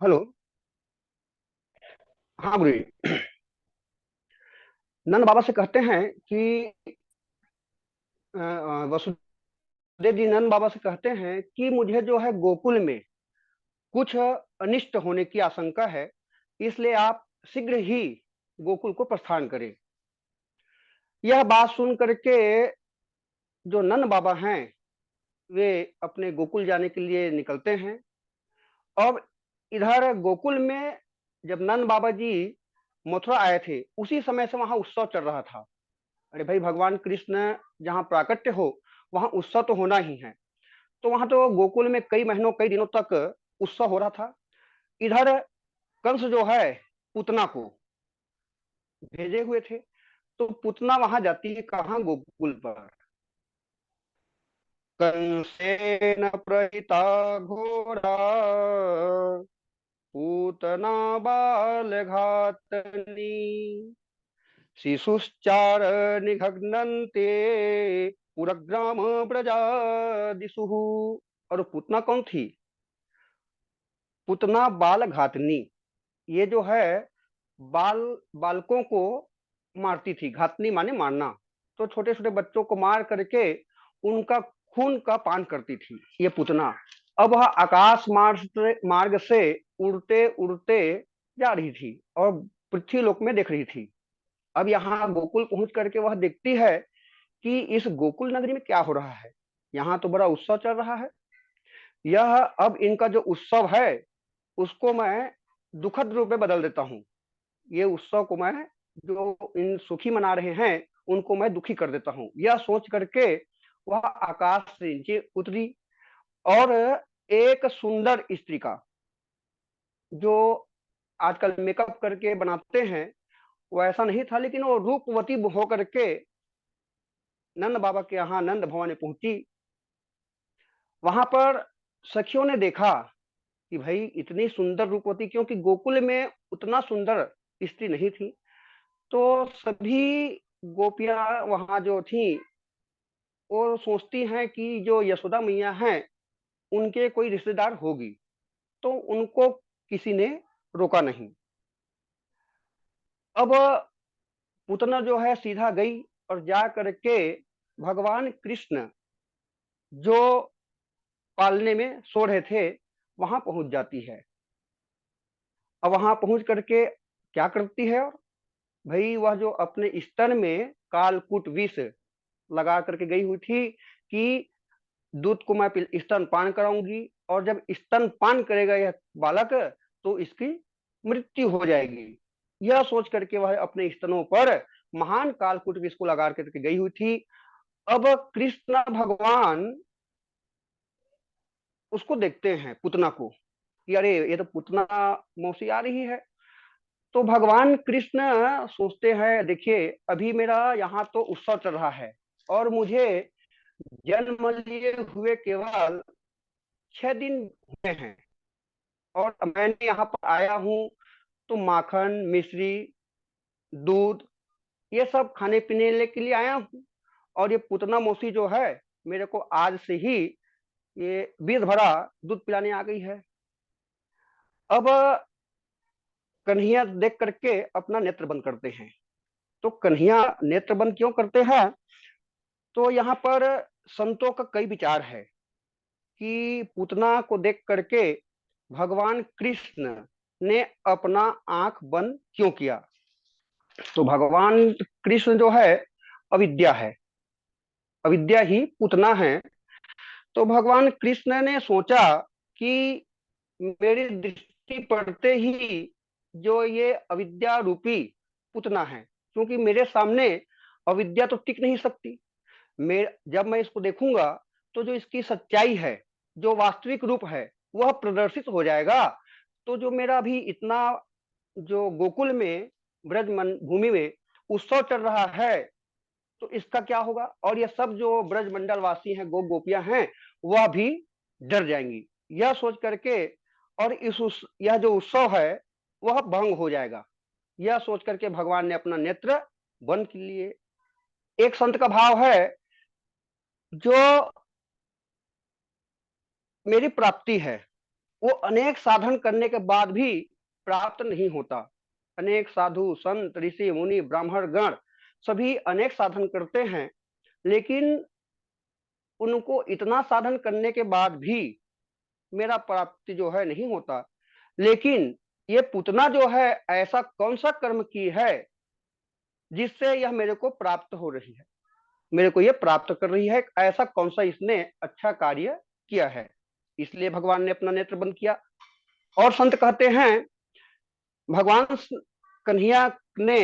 Hello. हाँ गुरु जी। नंद बाबा से कहते हैं कि वसुदेव जी नंद बाबा से कहते हैं कि मुझे जो है गोकुल में कुछ अनिष्ट होने की आशंका है, इसलिए आप शीघ्र ही गोकुल को प्रस्थान करें। यह बात सुन करके जो नंद बाबा हैं वे अपने गोकुल जाने के लिए निकलते हैं। अब इधर गोकुल में जब नंद बाबा जी मथुरा आए थे उसी समय से वहां उत्सव चल रहा था। अरे भाई, भगवान कृष्ण जहाँ प्राकट्य हो वहां उत्सव तो होना ही है। तो वहां तो गोकुल में कई महीनों कई दिनों तक उत्सव हो रहा था। इधर कंस जो है पूतना को भेजे हुए थे। तो पूतना वहां जाती है कहाँ? गोकुल पर। कंसेन प्रहिता घोरा पूतना बाल घातनी शिशुश्चार निघग्नन्ते पुरग्राम प्रजा दिशु। और पूतना कौन थी? पूतना बाल घातनी। ये जो है बाल बालकों को मारती थी। घातनी माने मारना। तो छोटे छोटे बच्चों को मार करके उनका खून का पान करती थी ये पूतना। अब वह आकाश मार्ग मार्ग से उड़ते उड़ते जा रही थी और पृथ्वी लोक में देख रही थी। अब यहाँ गोकुल पहुंच करके वह देखती है कि इस गोकुल नगरी में क्या हो रहा है। यहाँ तो बड़ा उत्सव चल रहा है। यह अब इनका जो उत्सव है उसको मैं दुखद रूप में बदल देता हूँ। ये उत्सव को मैं, जो इन सुखी मना रहे हैं उनको मैं दुखी कर देता हूँ। यह सोच करके वह आकाश से नीचे उतरी और एक सुंदर स्त्री का, जो आजकल मेकअप करके बनाते हैं, वो ऐसा नहीं था, लेकिन वो रूपवती होकर के नंद बाबा के यहाँ नंद भवन में पहुंची। वहां पर सखियों ने देखा कि भाई इतनी सुंदर रूपवती, क्योंकि गोकुल में उतना सुंदर स्त्री नहीं थी। तो सभी गोपियां वहां जो थी वो सोचती हैं कि जो यशोदा मैया हैं उनके कोई रिश्तेदार होगी। तो उनको किसी ने रोका नहीं। अब पूतना जो है सीधा गई और जा करके भगवान कृष्ण जो पालने में सो रहे थे वहां पहुंच जाती है। अब वहां पहुंच करके क्या करती है? और भाई वह जो अपने स्तन में कालकूट विष लगा करके गई हुई थी कि दूध को मैं स्तन पान कराऊंगी, और जब स्तन पान करेगा यह बालक तो इसकी मृत्यु हो जाएगी। यह सोच करके वह अपने स्तनों पर महान कालकूट विष को लगा करके गई हुई थी। अब कृष्ण भगवान उसको देखते हैं, पुतना को, कि अरे ये तो पुतना मौसी आ रही है। तो भगवान कृष्ण सोचते हैं, देखिए अभी मेरा यहाँ तो उत्सव चल रहा है और मुझे जन्म लिए हुए केवल 6 दिन हुए हैं, और मैंने यहाँ पर आया हूँ तो माखन मिश्री दूध ये सब खाने पीने के लिए आया हूँ। और ये पुतना मौसी जो है मेरे को आज से ही ये विष भरा दूध पिलाने आ गई है। अब कन्हैया देख करके अपना नेत्र बंद करते हैं। तो कन्हैया नेत्र बंद क्यों करते हैं? तो यहाँ पर संतों का कई विचार है कि पूतना को देख करके भगवान कृष्ण ने अपना आंख बंद क्यों किया। तो भगवान कृष्ण जो है अविद्या है, अविद्या ही पूतना है। तो भगवान कृष्ण ने सोचा कि मेरी दृष्टि पड़ते ही जो ये अविद्या रूपी पूतना है, क्योंकि मेरे सामने अविद्या तो टिक नहीं सकती। जब मैं इसको देखूंगा तो जो इसकी सच्चाई है, जो वास्तविक रूप है, वह प्रदर्शित हो जाएगा। तो जो मेरा अभी इतना जो गोकुल में ब्रज भूमि में उत्सव चल रहा है तो इसका क्या होगा? और ये सब जो ब्रज मंडल वासी हैं, गोपियां हैं, वह भी डर जाएंगी। यह सोच करके और यह जो उत्सव है वह भंग हो जाएगा। यह सोच करके भगवान ने अपना नेत्र बंद कर लिए। एक संत का भाव है, जो मेरी प्राप्ति है वो अनेक साधन करने के बाद भी प्राप्त नहीं होता। अनेक साधु संत ऋषि मुनि ब्राह्मण गण सभी अनेक साधन करते हैं, लेकिन उनको इतना साधन करने के बाद भी मेरा प्राप्ति जो है नहीं होता। लेकिन ये पुतना जो है ऐसा कौन सा कर्म की है जिससे यह मेरे को प्राप्त हो रही है, मेरे को ये प्राप्त कर रही है, ऐसा कौन सा इसने अच्छा कार्य किया है, इसलिए भगवान ने अपना नेत्र बंद किया। और संत कहते हैं भगवान कन्हैया ने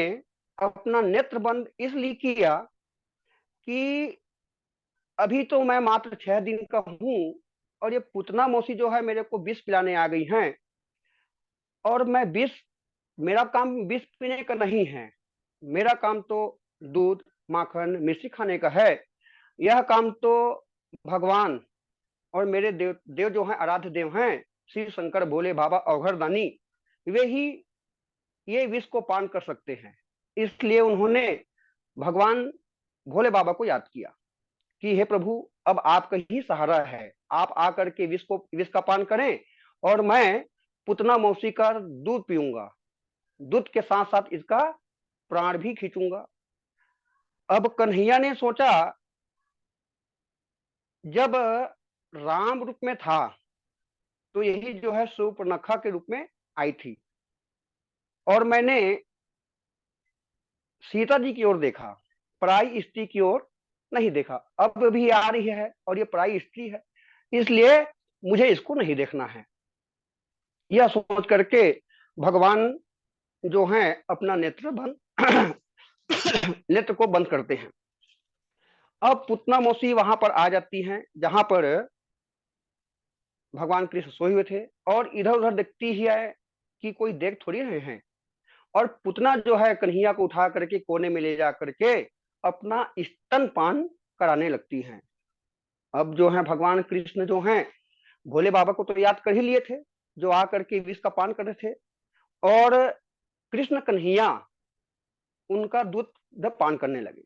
अपना नेत्र बंद इसलिए किया कि अभी तो मैं मात्र 6 दिन का हूं और ये पुतना मौसी जो है मेरे को विष पिलाने आ गई हैं, और मैं विष, मेरा काम विष पीने का नहीं है, मेरा काम तो दूध माखन मिश्री खाने का है। यह काम तो भगवान और मेरे देव देव जो हैं, आराध्य देव हैं, श्री शंकर भोले बाबा अवघर दानी, वे ही ये विष को पान कर सकते हैं। इसलिए उन्होंने भगवान भोले बाबा को याद किया कि हे प्रभु, अब आपका ही सहारा है, आप आकर के विष का पान करें और मैं पुतना मौसी का दूध पीऊंगा, दूध के साथ साथ इसका प्राण भी खींचूंगा। अब कन्हैया ने सोचा, जब राम रूप में था तो यही जो है सूर्पनखा के रूप में आई थी, और मैंने सीता जी की ओर देखा, पराई स्त्री की ओर नहीं देखा। अब भी आ रही है और ये पराई स्त्री है, इसलिए मुझे इसको नहीं देखना है। यह सोच करके भगवान जो है अपना नेत्र बंद नेत्र को बंद करते हैं। अब पुतना मौसी वहां पर आ जाती हैं जहां पर भगवान कृष्ण सोए हुए थे, और इधर उधर देखती ही है कि कोई देख थोड़ी रहे हैं, और पुतना जो है कन्हैया को उठा करके कोने में ले जा करके अपना स्तनपान कराने लगती हैं। अब जो है भगवान कृष्ण जो हैं भोले बाबा को तो याद कर ही लिए थे, जो आकर के विष का पान कर रहे थे, और कृष्ण कन्हैया उनका दूध पान करने लगे।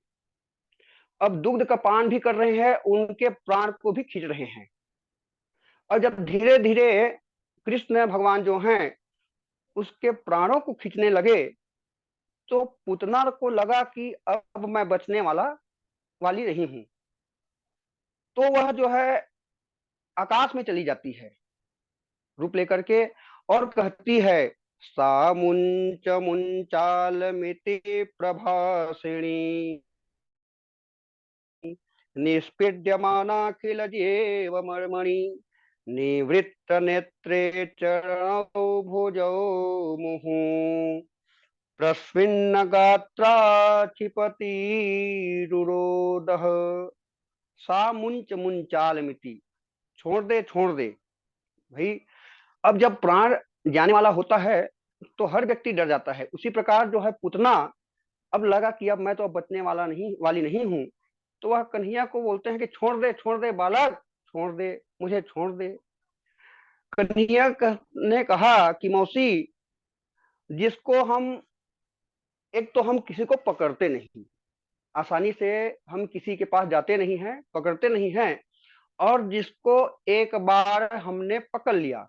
अब दुग्ध का पान भी कर रहे हैं, उनके प्राण को भी खींच रहे हैं। और जब धीरे धीरे कृष्ण भगवान जो हैं उसके प्राणों को खींचने लगे, तो पुतना को लगा कि अब मैं बचने वाली नहीं हूं, तो वह जो है आकाश में चली जाती है रूप लेकर के, और कहती है सा मुंच मुंचाल मिति प्रभासिणी निष्पीड्यमानाखिल जीव मर्मणि निवृत्त नेत्रे चरणौ भुजौ मुहु प्रस्विन्न गात्रा क्षिपति रुरोदः सा मुंच मुंचाल मिति। छोड़ दे भाई। अब जब प्राण जाने वाला होता है तो हर व्यक्ति डर जाता है, उसी प्रकार जो है पुतना अब लगा कि अब मैं तो अब बचने वाली नहीं हूं, तो वह कन्हैया को बोलते हैं कि छोड़ दे बालक, छोड़ दे, मुझे छोड़ दे। कन्हैया ने कहा कि मौसी, जिसको हम, एक तो हम किसी को पकड़ते नहीं, आसानी से हम किसी के पास जाते नहीं हैं, पकड़ते नहीं हैं, और जिसको एक बार हमने पकड़ लिया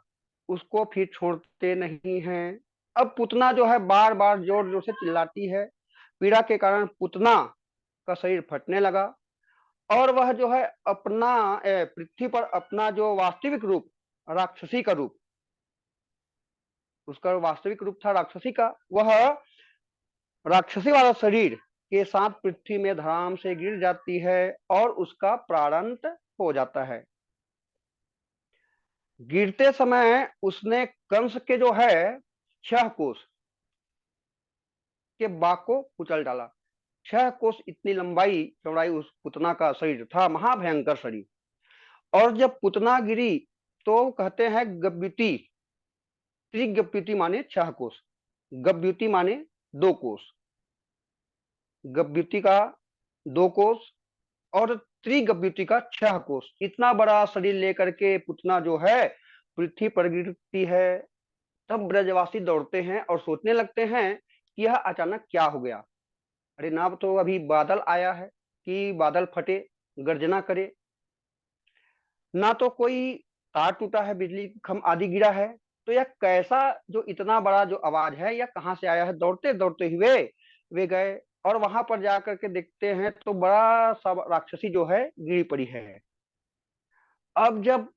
उसको फिर छोड़ते नहीं हैं। अब पुतना जो है बार बार जोर जोर से चिल्लाती है, पीड़ा के कारण पुतना का शरीर फटने लगा, और वह जो है अपना पृथ्वी पर अपना जो वास्तविक रूप, राक्षसी का रूप, उसका वास्तविक रूप था राक्षसी का, वह राक्षसी वाला शरीर के साथ पृथ्वी में धड़ाम से गिर जाती है और उसका प्राणंत हो जाता है। गिरते समय उसने कंस के जो है 6 कोस के बाघ को कुचल डाला। 6 कोस इतनी लंबाई चौड़ाई उस पुतना का शरीर था, महाभयंकर शरीर। और जब पुतना गिरी तो कहते हैं गब्युति, त्रिगप्युति माने 6 कोस, गब्युति माने 2 कोस, गब्युति का 2 कोस और त्रिगव्युति का 6 कोस, इतना बड़ा शरीर लेकर के पुतना जो है पृथ्वी पर गिरती है। तब ब्रजवासी दौड़ते हैं और सोचने लगते हैं कि यह अचानक क्या हो गया। अरे ना तो अभी बादल आया है कि बादल फटे गर्जना करे, ना तो कोई तार टूटा है, बिजली खंभ आदि गिरा है। तो यह कैसा जो इतना बड़ा जो आवाज है, यह कहाँ से आया है? दौड़ते दौड़ते हुए वे गए और वहां पर जाकर के देखते हैं तो बड़ा सा राक्षसी जो है गिरी पड़ी है। अब जब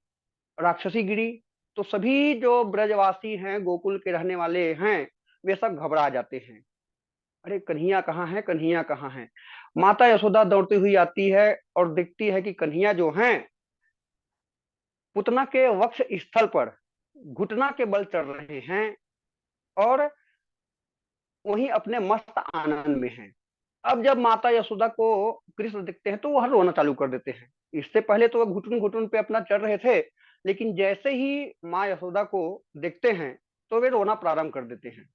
राक्षसी गिरी तो सभी जो ब्रजवासी हैं, गोकुल के रहने वाले हैं, वे सब घबरा जाते हैं। अरे कन्हैया कहाँ है, कन्हैया कहाँ है? माता यशोदा दौड़ती हुई आती है और देखती है कि कन्हैया जो हैं पुतना के वक्ष स्थल पर घुटना के बल चढ़ रहे हैं और वहीं अपने मस्त आनंद में हैं। अब जब माता यशोदा को कृष्ण दिखते हैं तो वह रोना चालू कर देते हैं। इससे पहले तो वह घुटन घुटन पे अपना चढ़ रहे थे, लेकिन जैसे ही माँ यशोदा को देखते हैं तो वे रोना प्रारंभ कर देते हैं।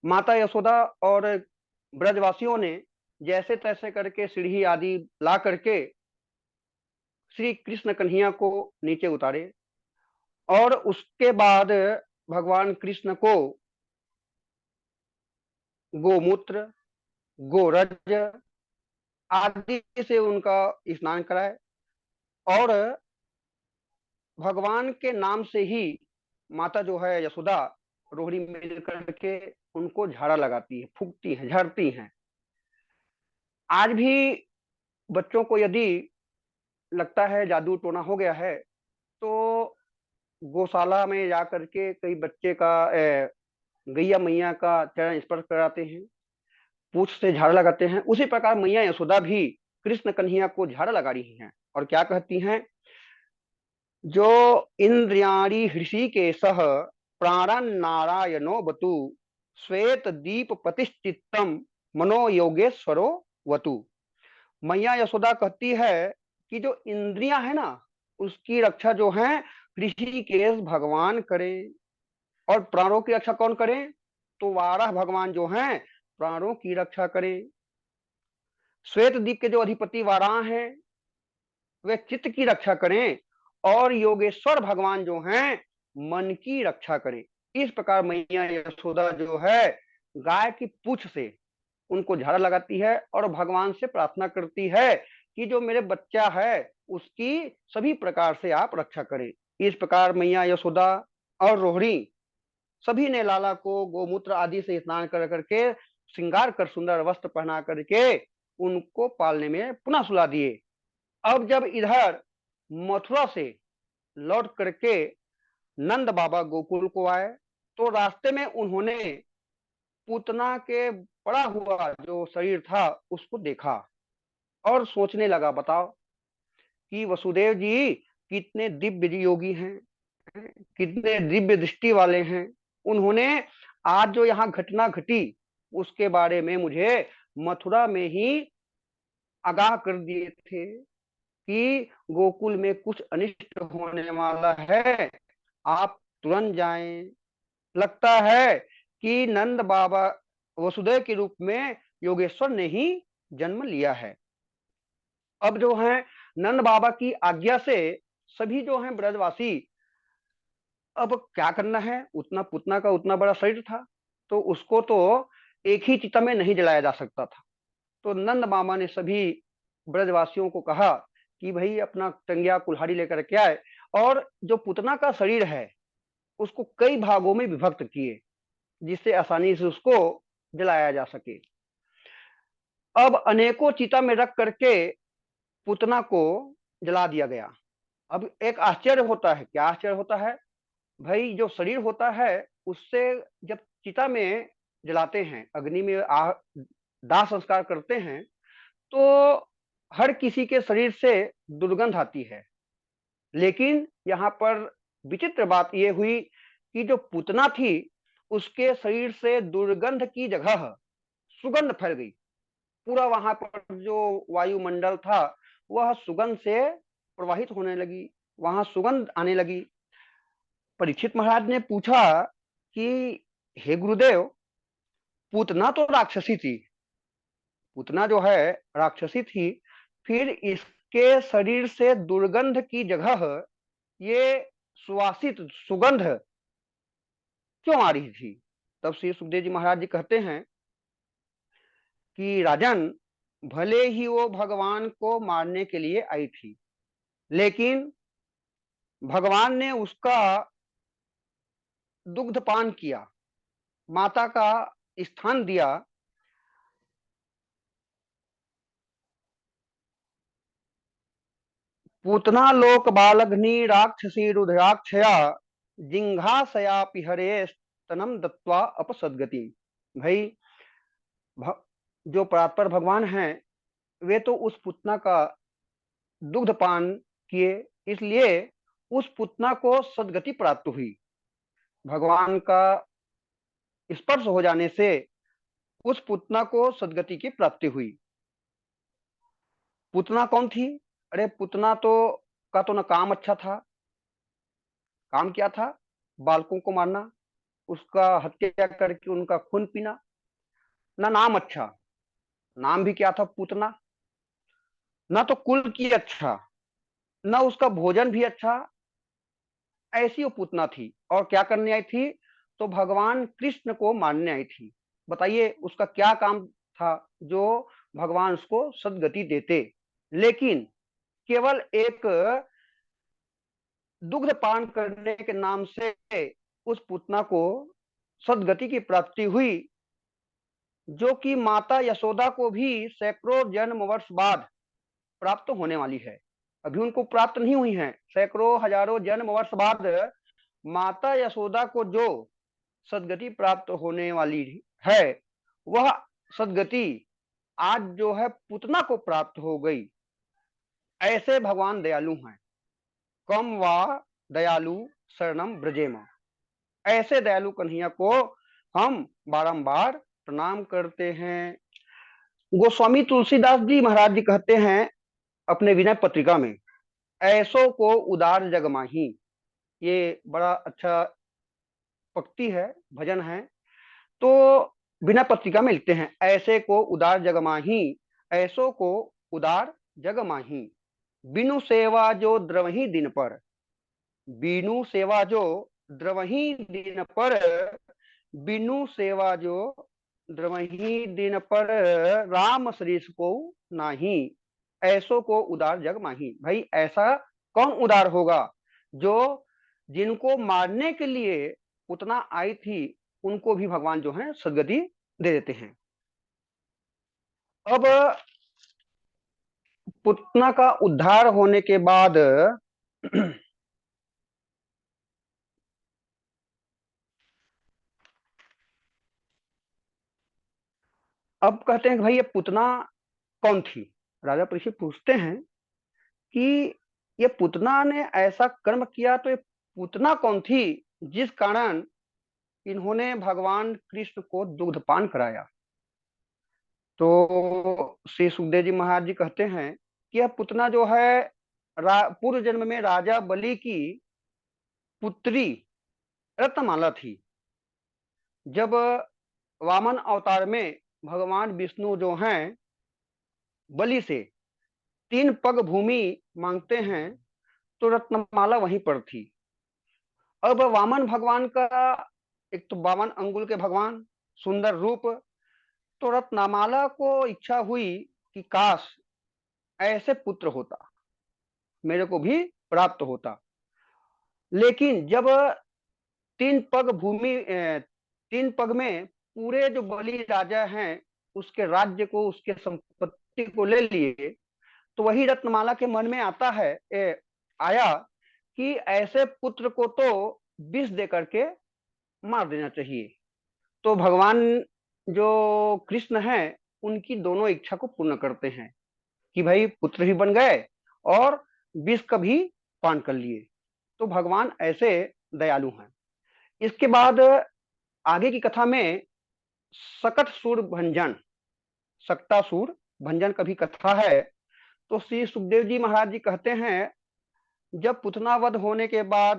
माता यशोदा और ब्रजवासियों ने जैसे तैसे करके सीढ़ी आदि ला करके श्री कृष्ण कन्हैया को नीचे उतारे और उसके बाद भगवान कृष्ण को गोमूत्र, गोरज आदि से उनका स्नान कराए और भगवान के नाम से ही माता जो है यशोदा रोहिणी मिल करके उनको झाड़ा लगाती है, फूकती है, झड़ती हैं। आज भी बच्चों को यदि लगता है जादू टोना हो गया है तो गौशाला में जा करके कई बच्चे का गैया मैया का चरण स्पर्श कराते हैं, पूछ से झाड़ा लगाते हैं। उसी प्रकार मैया यशोदा भी कृष्ण कन्हैया को झाड़ा लगा रही हैं और क्या कहती हैं? जो इंद्रियाणी हृषिकेशः प्राणन नारायणो बतु श्वेत दीप प्रतिष्ठितम मनो योगेश्वरो वतु। मैया यशोदा कहती है कि जो इंद्रियां है ना, उसकी रक्षा जो है ऋषिकेश भगवान करें। और प्राणों की रक्षा कौन करें? तो वाराह भगवान जो हैं प्राणों की रक्षा करें। श्वेत दीप के जो अधिपति वाराह हैं वे चित्त की रक्षा करें और योगेश्वर भगवान जो हैं मन की रक्षा करें। इस प्रकार मैया यशोदा जो है गाय की पूंछ से उनको झाड़ा लगाती है और भगवान से प्रार्थना करती है कि जो मेरे बच्चा है उसकी सभी प्रकार से आप रक्षा करें। इस प्रकार मैया यशोदा और रोहिणी सभी ने लाला को गोमूत्र आदि से स्नान कर करके श्रृंगार कर सुंदर वस्त्र पहना करके उनको पालने में पुनः सुला दिए। अब जब इधर मथुरा से लौट करके नंद बाबा गोकुल को आए तो रास्ते में उन्होंने पूतना के पड़ा हुआ जो शरीर था उसको देखा और सोचने लगा, बताओ कि वसुदेव जी कितने दिव्य योगी हैं, कितने दिव्य दृष्टि वाले हैं। उन्होंने आज जो यहाँ घटना घटी उसके बारे में मुझे मथुरा में ही आगाह कर दिए थे कि गोकुल में कुछ अनिष्ट होने वाला है, आप तुरंत जाएं। लगता है कि नंद बाबा वसुदेव के रूप में योगेश्वर ने ही जन्म लिया है। अब जो है नंद बाबा की आज्ञा से सभी जो हैं ब्रजवासी, अब क्या करना है, उतना पुतना का उतना बड़ा शरीर था तो उसको तो एक ही चिता में नहीं जलाया जा सकता था। तो नंद मामा ने सभी ब्रजवासियों को कहा कि भाई अपना टंगिया कुल्हाड़ी लेकर के आए और जो पुतना का शरीर है उसको कई भागों में विभक्त किए जिससे आसानी से उसको जलाया जा सके। अब अनेकों चिता में रख करके पुतना को जला दिया गया। अब एक आश्चर्य होता है, क्या आश्चर्य होता है? भाई जो शरीर होता है उससे जब चिता में जलाते हैं, अग्नि में दाह संस्कार करते हैं तो हर किसी के शरीर से दुर्गंध आती है। लेकिन यहाँ पर विचित्र बात यह हुई कि जो पुतना थी उसके शरीर से दुर्गंध की जगह सुगंध फैल गई। पूरा वहां पर जो वायुमंडल था वह सुगंध से प्रवाहित होने लगी, वहां सुगंध आने लगी। परीक्षित महाराज ने पूछा कि हे गुरुदेव, पूतना तो राक्षसी थी, पूतना जो है राक्षसी थी, फिर इसके शरीर से दुर्गंध की जगह ये सुवासित सुगंध क्यों आ रही थी? तब श्री सुखदेव जी महाराज जी कहते हैं कि राजन, भले ही वो भगवान को मारने के लिए आई थी, लेकिन भगवान ने उसका दुग्ध पान किया, माता का स्थान दिया। पूतना लोक बालघ्नि राक्षसी रुद्राक्षया जिंघासयापि हरे स्तनम दत्वा अपसदगति। भाई, भ, जो परात्पर भगवान हैं वे तो उस पुतना का दुग्ध पान किए, इसलिए उस पुतना को सदगति प्राप्त हुई। भगवान का स्पर्श हो जाने से उस पुतना को सदगति की प्राप्ति हुई। पुतना कौन थी? अरे पुतना तो का तो ना काम अच्छा था। काम क्या था? बालकों को मारना, उसका हत्या करके उनका खून पीना। ना नाम अच्छा, नाम भी क्या था? पुतना। ना तो कुल की अच्छा, ना उसका भोजन भी अच्छा। ऐसी वो पुतना थी। और क्या करने आई थी? तो भगवान कृष्ण को मारने आई थी। बताइए उसका क्या काम था जो भगवान उसको सदगति देते। लेकिन केवल एक दुग्ध पान करने के नाम से उस पुतना को सदगति की प्राप्ति हुई, जो कि माता यशोदा को भी सैकड़ों जन्म वर्ष बाद प्राप्त होने वाली है। अभी उनको प्राप्त नहीं हुई है, सैकड़ों हजारों जन्म वर्ष बाद माता यशोदा को जो सदगति प्राप्त होने वाली है, वह सदगति आज जो है पुतना को प्राप्त हो गई। ऐसे भगवान दयालु हैं। कम वा दयालु शरणम ब्रजेम। ऐसे दयालु कन्हैया को हम बारंबार प्रणाम करते हैं। गोस्वामी तुलसीदास जी महाराज जी कहते हैं अपने विनय पत्रिका में, ऐसो को उदार जग माही। ये बड़ा अच्छा पक्ति है, भजन है। तो विनय पत्रिका में लिखते हैं, ऐसे को उदार जग माही, ऐसो को उदार जग माही, बिनु सेवा जो द्रवही दिन पर। बिनु सेवा जो द्रवही दिन पर, बिनु सेवा जो द्रवही दिन पर, राम सरीस को नाही, ऐसो को उदार जग माही। भाई ऐसा कौन उदार होगा जो जिनको मारने के लिए उतना आई थी उनको भी भगवान जो है सदगति दे देते हैं। अब पुतना का उद्धार होने के बाद अब कहते हैं कि भाई ये पुतना कौन थी। राजा परीक्षित पूछते हैं कि ये पुतना ने ऐसा कर्म किया, तो ये पुतना कौन थी जिस कारण इन्होंने भगवान कृष्ण को दुग्धपान कराया। तो श्री सुखदेव जी महाराज जी कहते हैं कि यह पुतना जो है पूर्व जन्म में राजा बलि की पुत्री रत्नमाला थी। जब वामन अवतार में भगवान विष्णु जो हैं बलि से 3 पग भूमि मांगते हैं, तो रत्नमाला वहीं पर थी। अब वामन भगवान का एक तो 52 अंगुल के भगवान, सुंदर रूप। तो रत्नमाला को इच्छा हुई कि काश ऐसे पुत्र होता, मेरे को भी प्राप्त होता। लेकिन जब 3 पग में पूरे जो बलि राजा हैं उसके राज्य को, उसके संपत्ति को ले लिए, तो वही रत्नमाला के मन में आया कि ऐसे पुत्र को तो विष दे करके मार देना चाहिए। तो भगवान जो कृष्ण हैं उनकी दोनों इच्छा को पूर्ण करते हैं कि भाई पुत्र भी बन गए और विष का भी पान कर लिए। तो भगवान ऐसे दयालु हैं। इसके बाद आगे की कथा में सकटसुर भंजन, सक्तासुर भंजन का भी कथा है। तो श्री सुखदेव जी महाराज जी कहते हैं, जब पुतनावध होने के बाद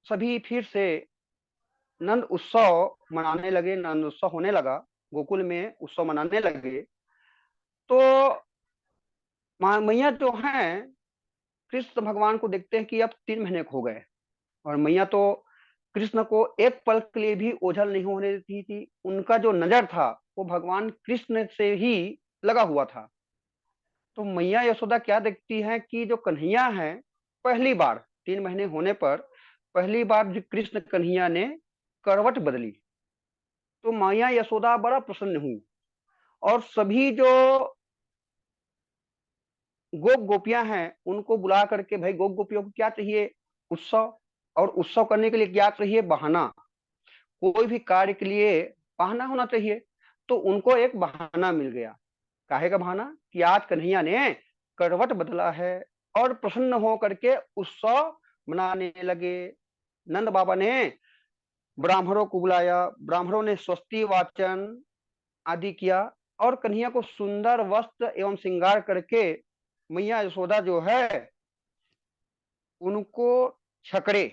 सभी फिर से नंद उत्सव मनाने लगे, नंद उत्सव होने लगा, गोकुल में उत्सव मनाने लगे। तो मैया जो हैं कृष्ण भगवान को देखते हैं कि अब 3 महीने हो गए, और मैया तो कृष्ण को एक पल के लिए भी ओझल नहीं होने देती थी। उनका जो नजर था वो भगवान कृष्ण से ही लगा हुआ था। तो मैया यशोदा क्या देखती हैं कि जो कन्हैया है पहली बार 3 महीने होने पर पहली बार कृष्ण कन्हैया ने करवट बदली, तो मैया यशोदा बड़ा प्रसन्न हुई। और सभी जो गोप गोपियां हैं उनको बुला करके, भाई गोप गोपियों को क्या चाहिए? उत्सव। और उत्सव करने के लिए क्या चाहिए? बहाना। कोई भी कार्य के लिए बहाना होना चाहिए। तो उनको एक बहाना मिल गया। काहे का बहाना? कि आज कन्हैया ने करवट बदला है। और प्रसन्न हो करके उत्सव मनाने लगे। नंद बाबा ने ब्राह्मणों को बुलाया, ब्राह्मणों ने स्वस्ति वाचन आदि किया। और कन्हैया को सुंदर वस्त्र एवं श्रृंगार करके मैया यशोदा जो है उनको छकड़े,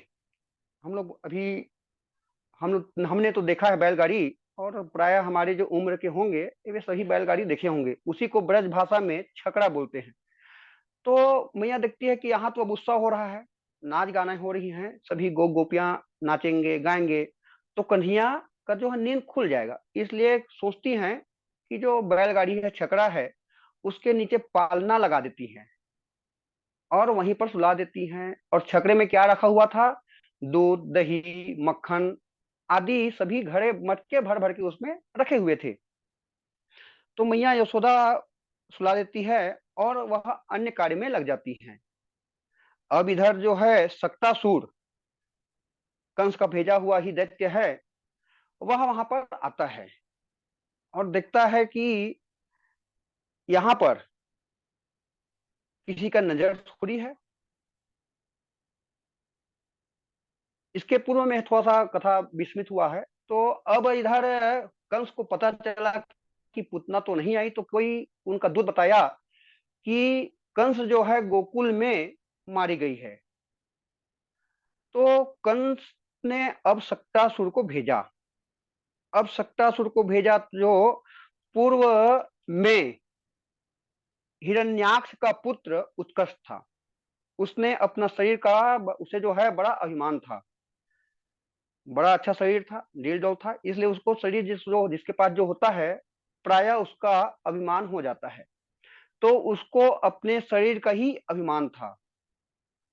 हम लोग अभी हमने तो देखा है बैलगाड़ी, और प्राय हमारे जो उम्र के होंगे वे सही बैलगाड़ी देखे होंगे, उसी को ब्रज भाषा में छकड़ा बोलते हैं। तो मैया देखती है कि यहाँ तो अब उत्सव हो रहा है, नाच गाना हो रही हैं, सभी गो गोपियां नाचेंगे गाएंगे, तो कन्हैया का जो है नींद खुल जाएगा। इसलिए सोचती हैं कि जो बैलगाड़ी है, छकड़ा है, उसके नीचे पालना लगा देती हैं और वहीं पर सुला देती हैं। और छकड़े में क्या रखा हुआ था? दूध, दही, मक्खन आदि सभी घड़े मटके भर भर के उसमें रखे हुए थे। तो मैया यशोदा सुला देती है और वह अन्य कार्य में लग जाती हैं। अब इधर जो है सक्तासुर, कंस का भेजा हुआ ही दैत्य है, वह वहां पर आता है और देखता है कि यहाँ पर किसी का नजर थोड़ी है। इसके पूर्व में थोड़ा सा कथा विस्मित हुआ है। तो अब इधर कंस को पता चला कि पुतना तो नहीं आई, तो कोई उनका दूत बताया कि कंस जो है गोकुल में मारी गई है। तो कंस ने अब सक्तासुर को भेजा। अब सक्तासुर को भेजा जो पूर्व में हिरण्याक्ष का पुत्र उत्कर्ष था। उसने अपना शरीर का, उसे जो है बड़ा अभिमान था, बड़ा अच्छा शरीर था, ढील डौल था, इसलिए उसको शरीर जिसके पास जो होता है प्रायः उसका अभिमान हो जाता है। तो उसको अपने शरीर का ही अभिमान था।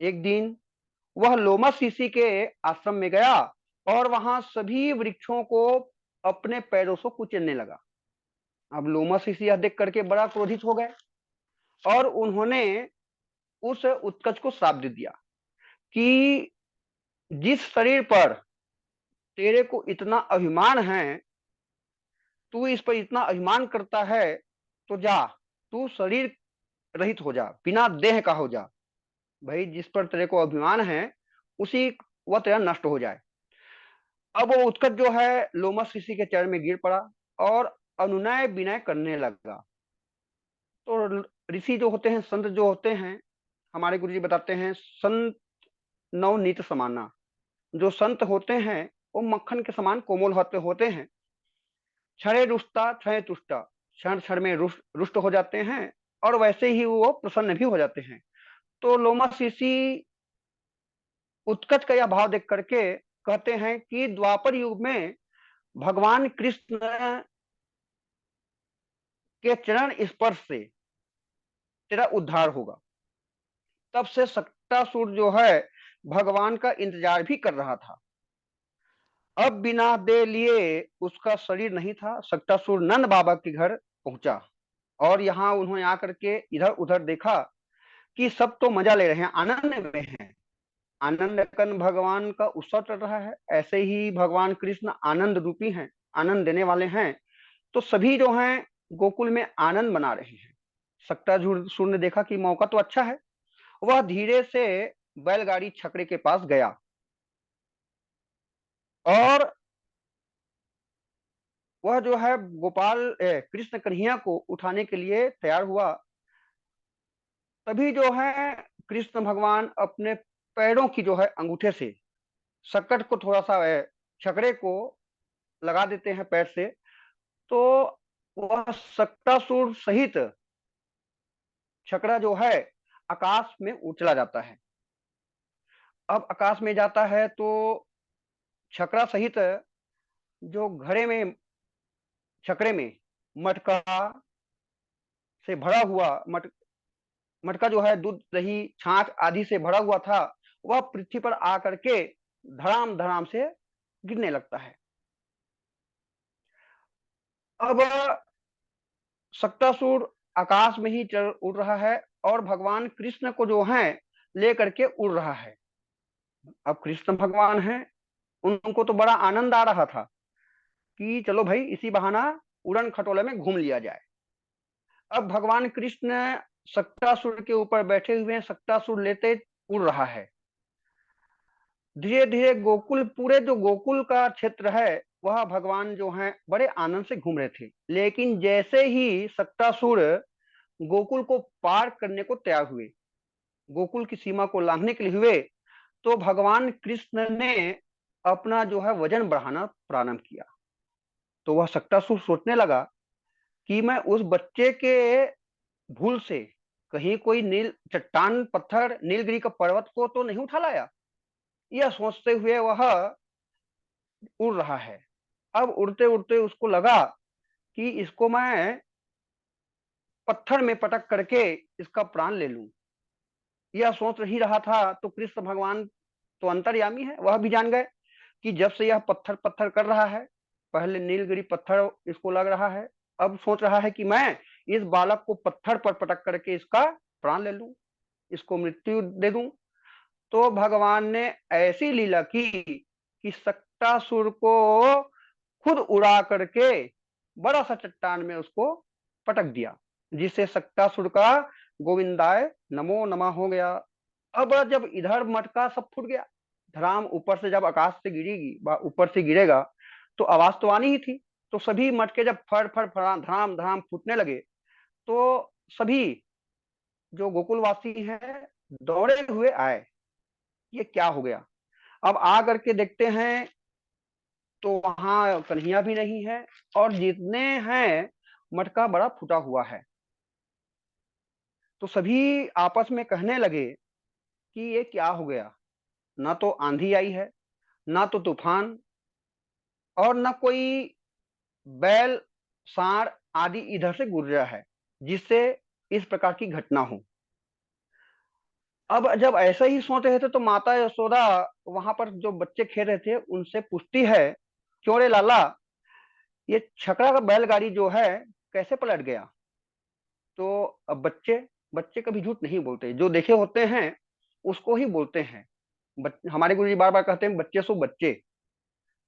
एक दिन वह लोमस ऋषि के आश्रम में गया और वहां सभी वृक्षों को अपने पैरों से कुचलने लगा। अब लोमस ऋषि यह देख करके बड़ा क्रोधित हो गए और उन्होंने उस उत्कच को श्राप दे दिया कि जिस शरीर पर तेरे को इतना अभिमान है, तू इस पर इतना अभिमान करता है, तो जा, तू शरीर रहित हो जा, बिना देह का हो जा। भाई जिस पर तेरे को अभिमान है उसी वह तेरा नष्ट हो जाए। अब वो उत्कच जो है लोमस ऋषि के चरण में गिर पड़ा और अनुनय विनय करने लगा। तो ऋषि जो होते हैं, संत जो होते हैं, हमारे गुरु जी बताते हैं, संत नवनीत समाना। जो संत होते हैं वो मक्खन के समान कोमल होते होते हैं। क्षणे रुष्टा क्षणे तुष्टा, क्षण क्षण में रुष्ट रुष्ट हो जाते हैं और वैसे ही वो प्रसन्न भी हो जाते हैं। तो लोमस ऋषि उत्कच का यह भाव देख करके कहते हैं कि द्वापर युग में भगवान कृष्ण के चरण स्पर्श से तेरा उद्धार होगा। तब से सक्तासुर जो है भगवान का इंतजार भी कर रहा था। अब बिना दे लिए उसका शरीर नहीं था। सक्तासुर नंद बाबा के घर पहुंचा और यहाँ उन्होंने आकर के इधर उधर देखा कि सब तो मजा ले रहे हैं, आनंद में हैं। आनंद कन भगवान का उत्सव चल रहा है, ऐसे ही भगवान कृष्ण आनंद रूपी हैं, आनंद देने वाले हैं। तो सभी जो हैं गोकुल में आनंद मना रहे हैं। सक्तासुर ने देखा कि मौका तो अच्छा है, वह धीरे से बैलगाड़ी छकड़े के पास गया और वह जो है कृष्ण कन्हैया को उठाने के लिए तैयार हुआ। तभी जो है कृष्ण भगवान अपने पैरों की जो है अंगूठे से सकट को थोड़ा सा छकड़े को लगा देते हैं पैर से। तो वह सक्तासुर सहित छकड़ा जो है आकाश में उड़ चला जाता है। अब आकाश में जाता है तो छकड़ा सहित जो घड़े में, छकड़े में मटका से भरा हुआ मटका जो है दूध, दही, छाछ आदि से भरा हुआ था, वह पृथ्वी पर आकर के धड़ाम धड़ाम से गिरने लगता है। अब शक्तासुर आकाश में ही चल उड़ रहा है और भगवान कृष्ण को जो है लेकर के उड़ रहा है। अब कृष्ण भगवान हैं, उनको तो बड़ा आनंद आ रहा था कि चलो भाई इसी बहाना उड़न खटोले में घूम लिया जाए। अब भगवान कृष्ण शक्तासुर के ऊपर बैठे हुए हैं, शक्तासुर लेते उड़ रहा है। धीरे धीरे गोकुल, पूरे जो गोकुल का क्षेत्र है वह भगवान जो है बड़े आनंद से घूम रहे थे। लेकिन जैसे ही शक्तासुर गोकुल को पार करने को तैयार हुए, गोकुल की सीमा को लांघने के लिए हुए, तो भगवान कृष्ण ने अपना जो है वजन बढ़ाना प्रारंभ किया। तो वह शक्तासुर सोचने लगा कि मैं उस बच्चे के भूल से कहीं कोई नील चट्टान पत्थर नीलगिरी का पर्वत को तो नहीं उठा लाया। यह सोचते हुए वह उड़ रहा है। अब उड़ते उड़ते उसको लगा कि इसको मैं पत्थर में पटक करके इसका प्राण ले लूं। यह सोच ही रहा था तो कृष्ण भगवान तो अंतर्यामी है, वह भी जान गए कि जब से यह पत्थर पत्थर कर रहा है, पहले नीलगिरी पत्थर इसको लग रहा है, अब सोच रहा है कि मैं इस बालक को पत्थर पर पटक करके इसका प्राण ले लूं, इसको मृत्यु दे दूं। तो भगवान ने ऐसी लीला की कि सक्टासुर को खुद उड़ा करके बड़ा सा चट्टान में उसको पटक दिया, जिससे सक्टासुर का गोविंदाय नमो नमः हो गया। अब जब इधर मटका सब फूट गया, धराम ऊपर से जब आकाश से गिरेगी, ऊपर से गिरेगा तो आवाज तो आनी ही थी। तो सभी मटके जब फड़ फड़ फड़ा धराम धराम फूटने लगे तो सभी जो गोकुलवासी हैं दौड़े हुए आए, ये क्या हो गया। अब आ करके देखते हैं तो वहां कन्हैया भी नहीं है और जितने हैं मटका बड़ा फूटा हुआ है। तो सभी आपस में कहने लगे कि ये क्या हो गया, ना तो आंधी आई है, ना तो तूफान, और ना कोई बैल सांड आदि इधर से गुजरा है जिससे इस प्रकार की घटना हो। अब जब ऐसे ही सोच रहे थे तो माता यशोदा वहां पर जो बच्चे खेल रहे थे उनसे पूछती है, क्यों रे लाला, ये छकड़ा का बैलगाड़ी जो है कैसे पलट गया। तो अब बच्चे बच्चे कभी झूठ नहीं बोलते, जो देखे होते हैं उसको ही बोलते हैं। हमारे गुरु जी बार बार कहते हैं बच्चे सो बच्चे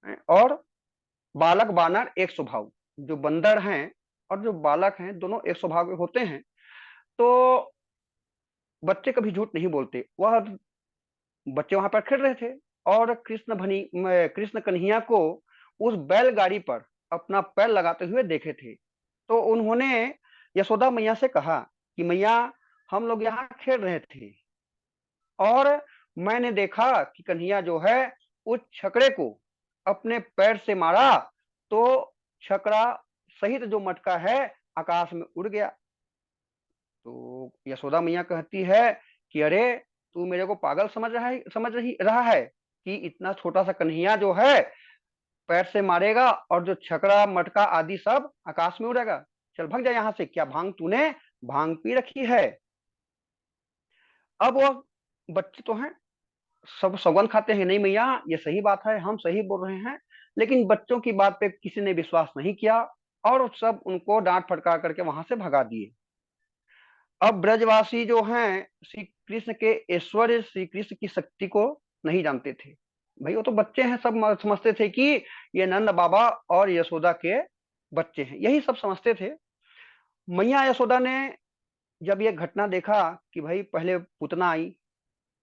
हैं, और बालक बानर एक स्वभाव। जो बंदर हैं और जो बालक हैं दोनों एक स्वभाव के होते हैं। तो बच्चे कभी झूठ नहीं बोलते। वह बच्चे वहां पर खेल रहे थे और कृष्ण कन्हैया को उस बैलगाड़ी पर अपना पैर लगाते हुए देखे थे। तो उन्होंने यशोदा मैया से कहा कि मैया, हम लोग यहाँ खेल रहे थे और मैंने देखा कि कन्हैया जो है उस छकड़े को अपने पैर से मारा, तो छकड़ा सहित जो मटका है आकाश में उड़ गया। तो यशोदा मैया कहती है कि अरे, तू मेरे को पागल समझ रहा है कि इतना छोटा सा कन्हैया जो है पैर से मारेगा और जो छकड़ा मटका आदि सब आकाश में उड़ेगा। चल भाग जा यहाँ से, क्या तूने भांग पी रखी है। अब वो बच्चे तो हैं, सब सौगंध खाते हैं, नहीं मैया ये सही बात है, हम सही बोल रहे हैं। लेकिन बच्चों की बात पे किसी ने विश्वास नहीं किया और सब उनको डांट फटकार करके वहां से भगा दिए। अब ब्रजवासी जो हैं श्री कृष्ण के ऐश्वर्य, श्री कृष्ण की शक्ति को नहीं जानते थे। भाई वो तो बच्चे हैं, सब समझते थे कि ये नंद बाबा और यशोदा के बच्चे हैं, यही सब समझते थे। मैया यशोदा ने जब ये घटना देखा कि भाई पहले पूतना आई,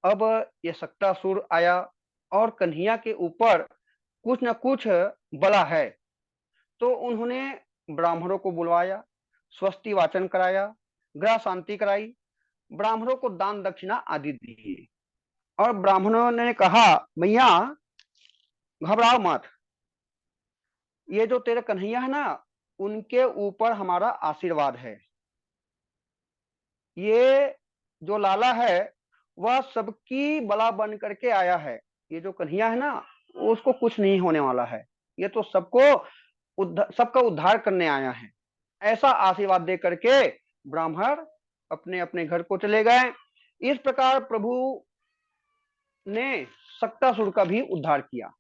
अब ये सक्तासुर आया और कन्हैया के ऊपर कुछ न कुछ बला है, तो उन्होंने ब्राह्मणों को बुलवाया, स्वस्ति वाचन कराया, ग्रह शांति कराई, ब्राह्मणों को दान दक्षिणा आदि दिए। और ब्राह्मणों ने कहा, मैया घबराओ मत, ये जो तेरे कन्हैया है ना, उनके ऊपर हमारा आशीर्वाद है। ये जो लाला है वह सबकी बला बन करके आया है। ये जो कन्हैया है ना, उसको कुछ नहीं होने वाला है, ये तो सबका उद्धार करने आया है। ऐसा आशीर्वाद दे करके ब्राह्मण अपने अपने घर को चले गए। इस प्रकार प्रभु ने सक्तासुर का भी उद्धार किया।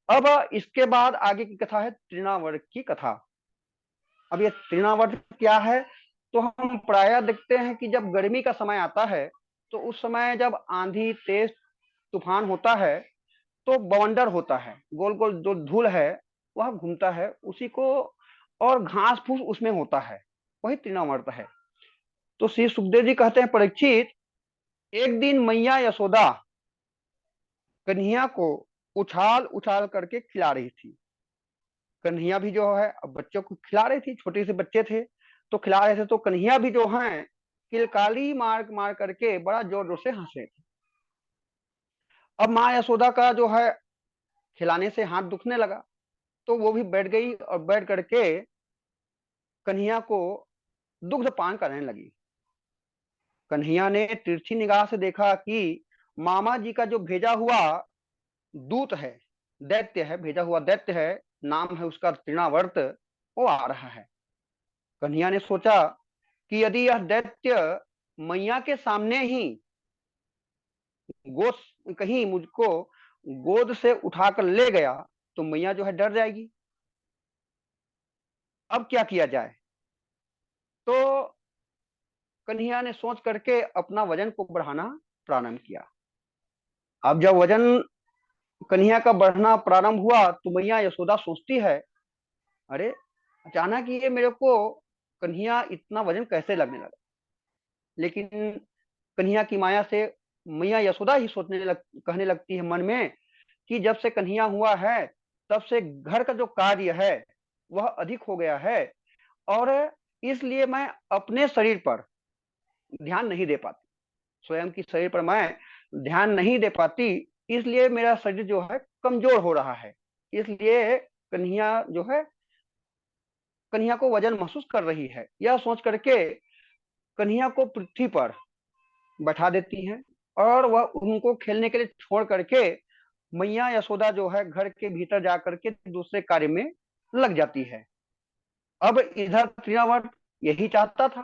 अब इसके बाद आगे की कथा है तृणावर्त की कथा। अब ये तृणावर्त क्या है, तो हम प्रायः देखते हैं कि जब गर्मी का समय आता है तो उस समय जब आंधी तेज तूफान होता है तो बवंडर होता है, गोल गोल जो धूल है वह घूमता है उसी को, और घास फूस उसमें होता है, वही तृणावर्त है। तो श्री सुखदेव जी कहते हैं, परीक्षित, एक दिन मैया यशोदा कन्हैया को उछाल उछाल करके खिला रही थी। कन्हैया भी जो है अब बच्चों को खिला रही थी, छोटे से बच्चे थे तो खिला रहे थे, तो कन्हैया भी जो है किलकाली मार मार करके बड़ा जोर जोर से हंस रहे थे। अब माँ यशोदा का जो है खिलाने से हाथ दुखने लगा, तो वो भी बैठ गई और बैठ करके कन्हैया को दुग्ध पान कराने लगी। कन्हैया ने तिरछी निगाह से देखा कि मामा जी का जो भेजा हुआ दूत है, दैत्य है, भेजा हुआ दैत्य है, नाम है उसका तृणावर्त, वो आ रहा है। कन्हैया ने सोचा कि यदि यह दैत्य मैया के सामने ही गोद कहीं मुझको गोद से उठाकर ले गया तो मैया जो है डर जाएगी। अब क्या किया जाए, तो कन्हैया ने सोच करके अपना वजन को बढ़ाना प्रारंभ किया। अब जब वजन कन्हैया का बढ़ना प्रारंभ हुआ तो मैया यशोदा सोचती है, अरे अचानक ये मेरे को कन्हैया इतना वजन कैसे लगने लगा। लेकिन कन्हैया की माया से मैया यशोदा ही कहने लगती है मन में कि जब से कन्हैया हुआ है तब से घर का जो कार्य है वह अधिक हो गया है, और इसलिए मैं अपने शरीर पर ध्यान नहीं दे पाती, स्वयं की शरीर पर मैं ध्यान नहीं दे पाती, इसलिए मेरा शरीर जो है कमजोर हो रहा है। इसलिए कन्हैया जो है कन्हैया को वजन महसूस कर रही है। यह सोच करके कन्हैया को पृथ्वी पर बैठा देती हैं और वह उनको खेलने के लिए छोड़ करके मैया यशोदा जो है घर के भीतर जा करके दूसरे कार्य में लग जाती है। अब इधर तृणावर्त यही चाहता था,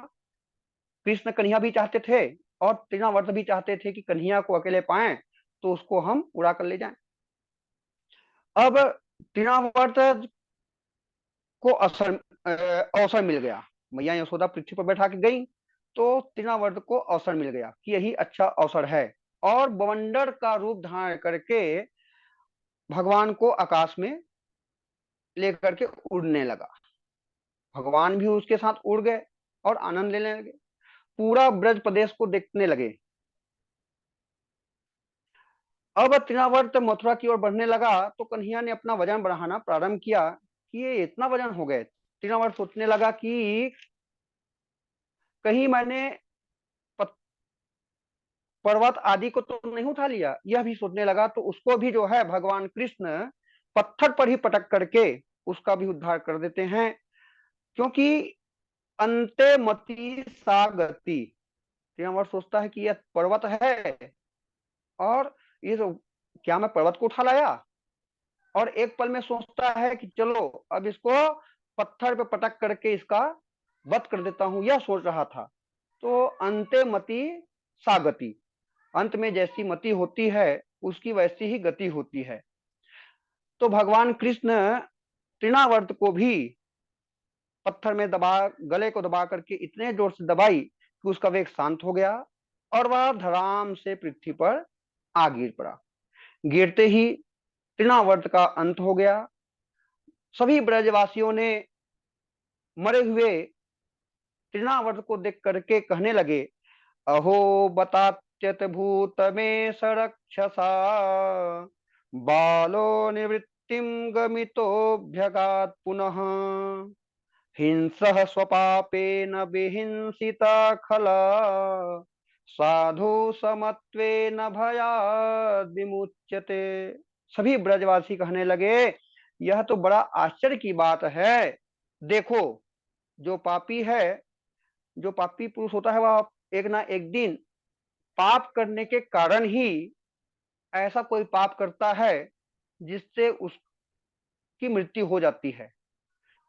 कृष्ण कन्हैया भी चाहते थे और तृणावर्त भी चाहते थे कि कन्हैया को अकेले पाएं तो उसको हम उड़ा कर ले जाएं। अब तृणावर्त को अवसर मिल गया, मैया यशोदा पृथ्वी पर बैठा के गई तो तृणावर्त को अवसर मिल गया कि यही अच्छा अवसर है, और बवंडर का रूप धारण करके भगवान को आकाश में लेकर के उड़ने लगा। भगवान भी उसके साथ उड़ गए और आनंद लेने लगे, पूरा ब्रज प्रदेश को देखने लगे। अब तृणावर्त मथुरा की ओर बढ़ने लगा तो कन्हैया ने अपना वजन बढ़ाना प्रारंभ किया कि ये इतना वजन हो गए। तृणावर्त सोचने लगा कि कहीं मैंने पर्वत आदि को तो नहीं उठा लिया, यह भी सोचने लगा, तो उसको भी जो है भगवान कृष्ण पत्थर पर ही पटक करके उसका भी उद्धार कर देते हैं। क्योंकि अंते मति सा गति, तृणावर्त सोचता है कि यह पर्वत है और ये तो क्या मैं पर्वत को उठा लाया, और एक पल में सोचता है कि चलो अब इसको पत्थर पे पटक करके इसका वध कर देता हूं, यह सोच रहा था। तो अंते मति सा गति, अंत में जैसी मति होती है उसकी वैसी ही गति होती है। तो भगवान कृष्ण तृणावर्त को भी पत्थर में दबा, गले को दबा करके इतने जोर से दबाई कि उसका वेग शांत हो गया और वह धड़ाम से पृथ्वी पर आ गिर पड़ा। गिरते ही तृणावर्त का अंत हो गया। सभी ब्रजवासियों ने मरे हुए तृणावर्त को देख करके कहने लगे, अहो बतात्यत भूत में सरक्षसा बालो निवृत्तिम गमितोऽभ्यगात् पुनः हिंसः स्वपापेन विहिंसिता खला साधु समत्वेन भयाद् विमुच्यते। सभी ब्रजवासी कहने लगे, यह तो बड़ा आश्चर्य की बात है। देखो, जो पापी है, जो पापी पुरुष होता है वह एक ना एक दिन पाप करने के कारण ही ऐसा कोई पाप करता है जिससे उसकी मृत्यु हो जाती है।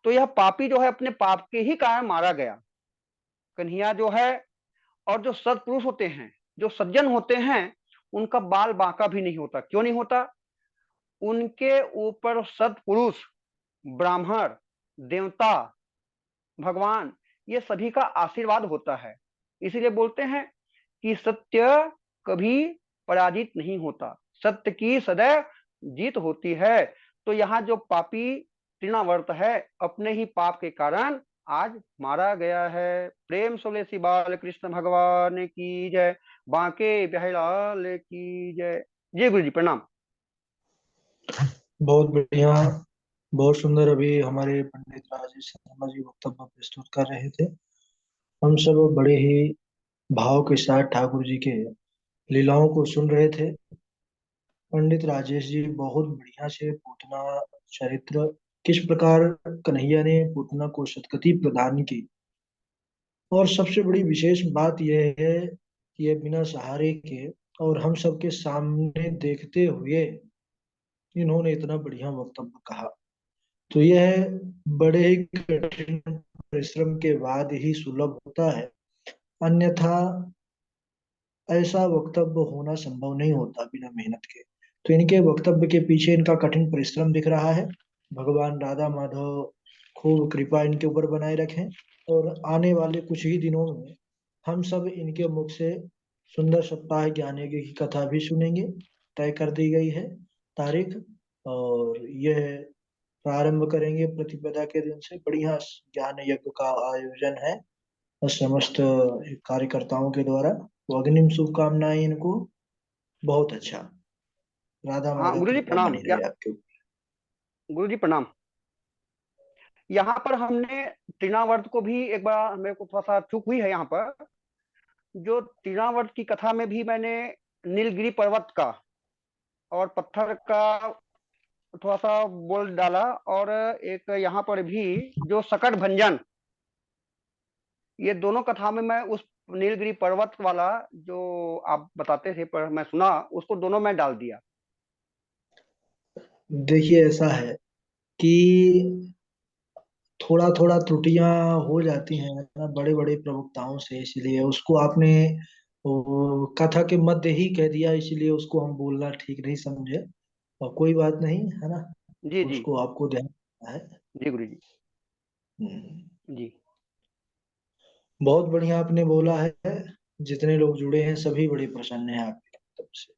तो यह पापी जो है अपने पाप के ही कारण मारा गया। कन्हैया जो है और जो सत्पुरुष होते हैं, जो सज्जन होते हैं, उनका बाल बांका भी नहीं होता। क्यों नहीं होता? उनके ऊपर सत्पुरुष, ब्राह्मण, देवता, भगवान, ये सभी का आशीर्वाद होता है। इसीलिए बोलते हैं कि सत्य कभी पराजित नहीं होता, सत्य की सदैव जीत होती है। तो यहाँ जो पापी तृणावर्त है, अपने ही पाप के कारण आज मारा गया है। प्रेम सोले सी बाल कृष्ण भगवान की जय, बांके बिहारी लाल की जय। जय गुरु जी, प्रणाम। बहुत बढ़िया, बहुत सुंदर। अभी हमारे पंडित राजेश शर्मा जी वक्तव्य प्रस्तुत कर रहे थे। हम सब बड़े ही भाव के साथ ठाकुर जी के लीलाओं को सुन रहे थे। पंडित राजेश जी बहुत बढ़िया से पूतना चरित्र, किस प्रकार कन्हैया ने पूतना को सदगति प्रदान की, और सबसे बड़ी विशेष बात यह है कि यह बिना सहारे के और हम सबके सामने देखते हुए इन्होंने इतना बढ़िया वक्तव्य कहा। तो यह बड़े ही कठिन परिश्रम के बाद ही सुलभ होता है, अन्यथा ऐसा वक्तव्य होना संभव नहीं होता बिना मेहनत के। तो इनके वक्तव्य के पीछे इनका कठिन परिश्रम दिख रहा है। भगवान राधा माधव खूब कृपा इनके ऊपर बनाए रखें, और आने वाले कुछ ही दिनों में हम सब इनके मुख से सुंदर सप्ताह ज्ञान यज्ञ की कथा भी सुनेंगे। तय कर दी गई है तारीख, और यह प्रारंभ करेंगे प्रतिपदा के दिन से। बढ़िया ज्ञान यज्ञ का आयोजन है और समस्त कार्यकर्ताओं के द्वारा। तो अग्रिम शुभकामनाएं इनको। बहुत अच्छा। राधा हाँ माधव गुरु जी कृपा प्रणाम। बनी रहे आपके ऊपर। गुरु जी प्रणाम। यहाँ पर हमने तृणावर्त को भी एक बार, मेरे को थोड़ा सा चूक हुई है यहाँ पर। जो तृणावर्त की कथा में भी मैंने नीलगिरी पर्वत का और पत्थर का थोड़ा सा बोल डाला, और एक यहाँ पर भी जो सकट भंजन, ये दोनों कथा में मैं उस नीलगिरी पर्वत वाला जो आप बताते थे पर मैं सुना, उसको दोनों में डाल दिया। देखिए ऐसा है कि थोड़ा थोड़ा त्रुटियां हो जाती हैं ना बड़े बड़े प्रवक्ताओं से, इसलिए उसको आपने कथा के मध्य ही कह दिया, इसलिए उसको हम बोलना ठीक नहीं समझे। और कोई बात नहीं है ना, जी जी। उसको आपको ध्यान रखना है। जी गुरु जी। हम्म। जी। बहुत बढ़िया आपने बोला है। जितने लोग जुड़े हैं सभी बड़े प्रसन्न हैं आपके तरफ से।